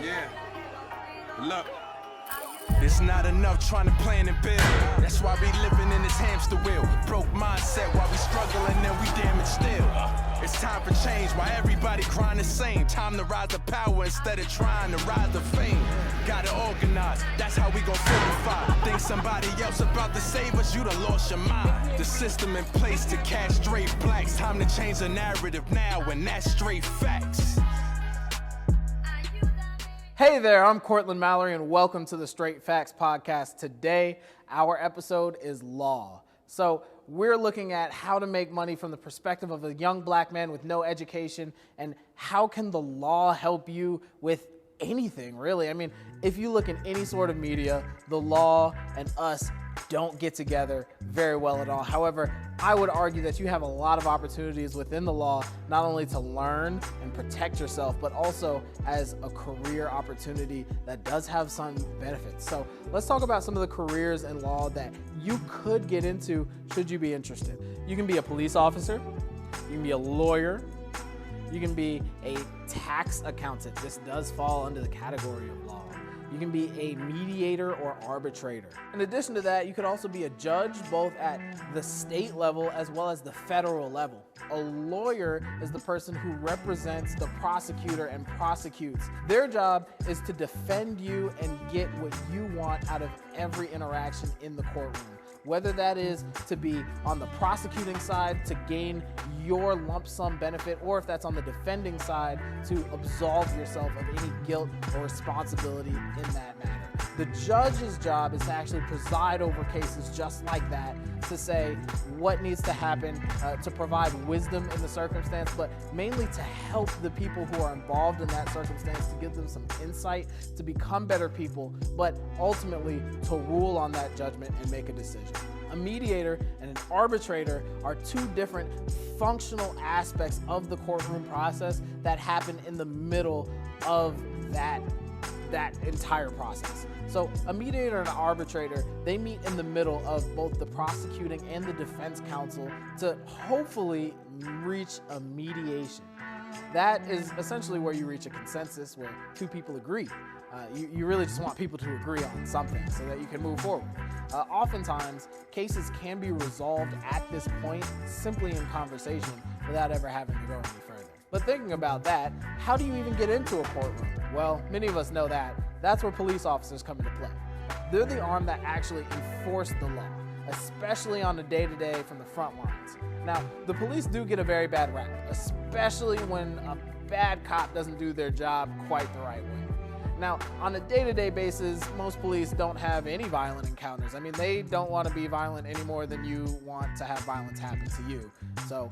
Yeah. Look. It's not enough trying to plan and build. That's why we living in this hamster wheel. Broke mindset while we struggling and we damaged still. It's time for change while everybody crying the same. Time to rise to power instead of trying to rise to fame. Gotta organize, that's how we gon' fortify. Think somebody else about to save us, you done lost your mind. The system in place to castrate blacks. Time to change the narrative now, and that's straight facts. Hey there, I'm Cortland Mallory, and welcome to the Straight Facts Podcast. Today, our episode is law. So we're looking at how to make money from the perspective of a young black man with no education, and how can the law help you with anything, really? I mean, if you look in any sort of media, the law and us don't get together very well at all. However, I would argue that you have a lot of opportunities within the law, not only to learn and protect yourself, but also as a career opportunity that does have some benefits. So let's talk about some of the careers in law that you could get into should you be interested. You can be a police officer, you can be a lawyer, you can be a tax accountant. This does fall under the category of law. You can be a mediator or arbitrator. In addition to that, you could also be a judge, both at the state level as well as the federal level. A lawyer is the person who represents the prosecutor and prosecutes. Their job is to defend you and get what you want out of every interaction in the courtroom. Whether that is to be on the prosecuting side to gain your lump sum benefit, or if that's on the defending side to absolve yourself of any guilt or responsibility in that matter. The judge's job is to actually preside over cases just like that, to say what needs to happen, to provide wisdom in the circumstance, but mainly to help the people who are involved in that circumstance, to give them some insight, to become better people, but ultimately to rule on that judgment and make a decision. A mediator and an arbitrator are two different functional aspects of the courtroom process that happen in the middle of that entire process. So a mediator and an arbitrator, they meet in the middle of both the prosecuting and the defense counsel to hopefully reach a mediation. That is essentially where you reach a consensus, where two people agree. You really just want people to agree on something so that you can move forward. Oftentimes, cases can be resolved at this point simply in conversation without ever having to go any further. But thinking about that, how do you even get into a courtroom? Well, many of us know that. That's where police officers come into play. They're the arm that actually enforce the law, especially on the day-to-day from the front lines. Now, the police do get a very bad rap, especially when a bad cop doesn't do their job quite the right way. Now, on a day-to-day basis, most police don't have any violent encounters. I mean, they don't want to be violent any more than you want to have violence happen to you. So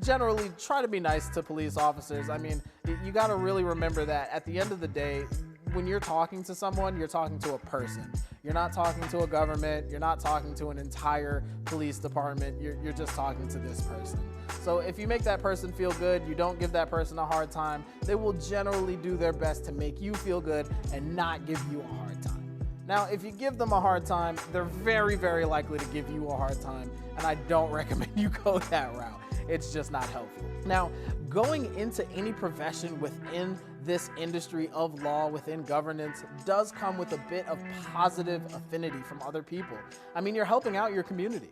generally, try to be nice to police officers. I mean, you got to really remember that at the end of the day, when you're talking to someone, you're talking to a person. You're not talking to a government. You're not talking to an entire police department. You're just talking to this person. So if you make that person feel good, you don't give that person a hard time, they will generally do their best to make you feel good and not give you a hard time. Now, if you give them a hard time, they're very, very likely to give you a hard time, and I don't recommend you go that route. It's just not helpful. Now, going into any profession within this industry of law, within governance, does come with a bit of positive affinity from other people. I mean, you're helping out your community,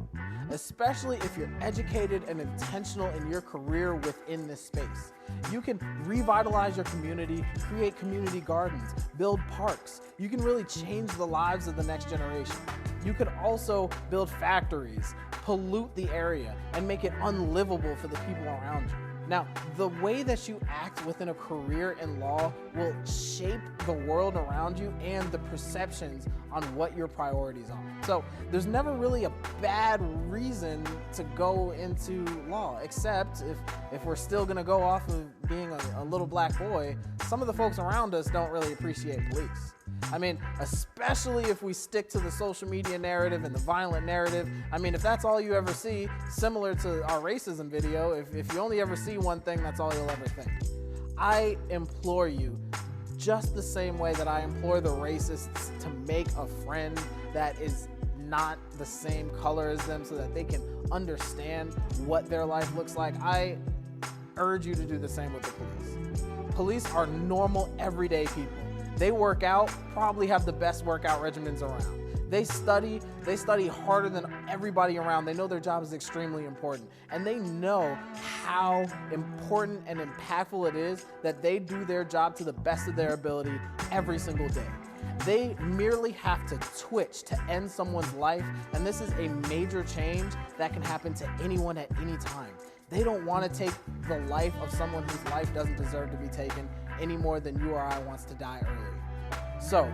especially if you're educated and intentional in your career within this space. You can revitalize your community, create community gardens, build parks. You can really change the lives of the next generation. You could also build factories, pollute the area, and make it unlivable for the people around you. Now, the way that you act within a career in law will shape the world around you and the perceptions on what your priorities are. So there's never really a bad reason to go into law, except if we're still gonna go off of being a little black boy, some of the folks around us don't really appreciate police. I mean, especially if we stick to the social media narrative and the violent narrative. I mean, if that's all you ever see, similar to our racism video, if you only ever see one thing, that's all you'll ever think. I implore you, just the same way that I implore the racists to make a friend that is not the same color as them so that they can understand what their life looks like, I urge you to do the same with the police. Police are normal, everyday people. They work out, probably have the best workout regimens around. They study harder than everybody around. They know their job is extremely important. And they know how important and impactful it is that they do their job to the best of their ability every single day. They merely have to twitch to end someone's life, and this is a major change that can happen to anyone at any time. They don't want to take the life of someone whose life doesn't deserve to be taken any more than you or I wants to die early. So,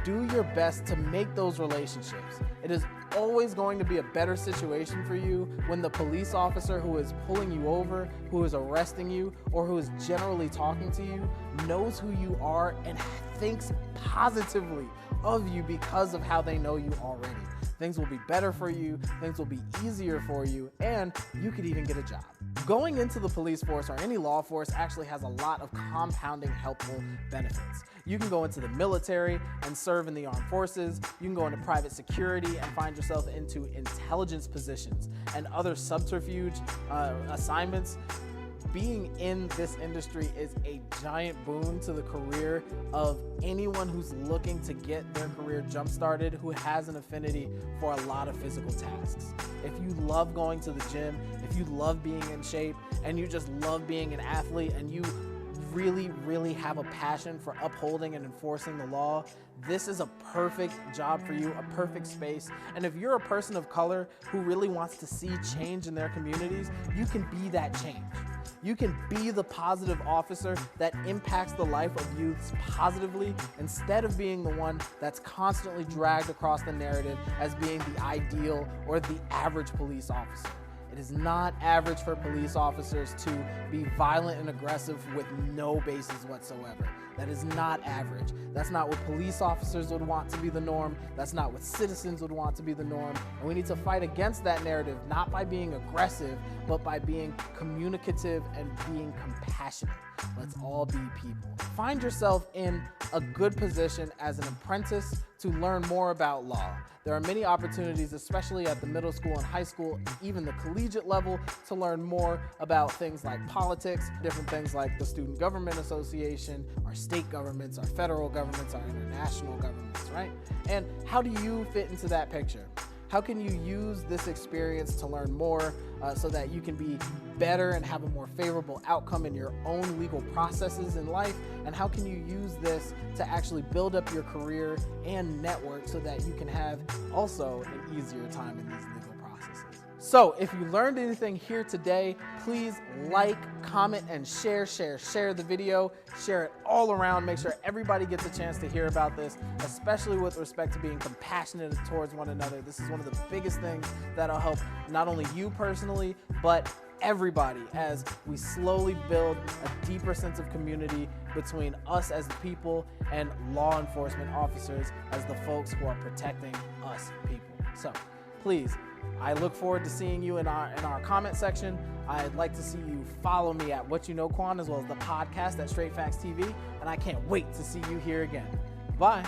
do your best to make those relationships. It is always going to be a better situation for you when the police officer who is pulling you over, who is arresting you, or who is generally talking to you knows who you are and thinks positively of you because of how they know you already. Things will be better for you, things will be easier for you, and you could even get a job. Going into the police force or any law force actually has a lot of compounding helpful benefits. You can go into the military and serve in the armed forces. You can go into private security and find yourself into intelligence positions and other subterfuge assignments. Being in this industry is a giant boon to the career of anyone who's looking to get their career jump-started, who has an affinity for a lot of physical tasks. If you love going to the gym, if you love being in shape, and you just love being an athlete, and you really have a passion for upholding and enforcing the law, this is a perfect job for you, a perfect space. And if you're a person of color who really wants to see change in their communities, you can be that change. You can be the positive officer that impacts the life of youths positively instead of being the one that's constantly dragged across the narrative as being the ideal or the average police officer. It is not average for police officers to be violent and aggressive with no basis whatsoever. That is not average. That's not what police officers would want to be the norm. That's not what citizens would want to be the norm. And we need to fight against that narrative, not by being aggressive, but by being communicative and being compassionate. Let's all be people. Find yourself in a good position as an apprentice to learn more about law. There are many opportunities, especially at the middle school and high school, even the collegiate level, to learn more about things like politics, different things like the Student Government Association, our state governments, our federal governments, our international governments, right? And how do you fit into that picture? How can you use this experience to learn more so that you can be better and have a more favorable outcome in your own legal processes in life? And how can you use this to actually build up your career and network so that you can have also an easier time in these legal processes? So if you learned anything here today, please like, comment, and share the video, share it all around. Make sure everybody gets a chance to hear about this, especially with respect to being compassionate towards one another. This is one of the biggest things that'll help not only you personally, but everybody as we slowly build a deeper sense of community between us as the people and law enforcement officers as the folks who are protecting us people. So please, I look forward to seeing you in our comment section. I'd like to see you follow me at What You Know Quan, as well as the podcast at Straight Facts TV, and I can't wait to see you here again. Bye.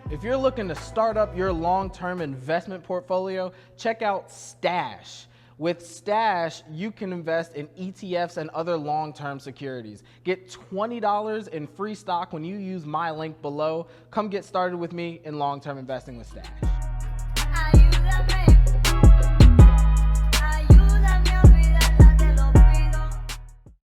If you're looking to start up your long-term investment portfolio, check out Stash. With Stash, you can invest in ETFs and other long-term securities. Get $20 in free stock when you use my link below. Come get started with me in long-term investing with Stash. Are you the man?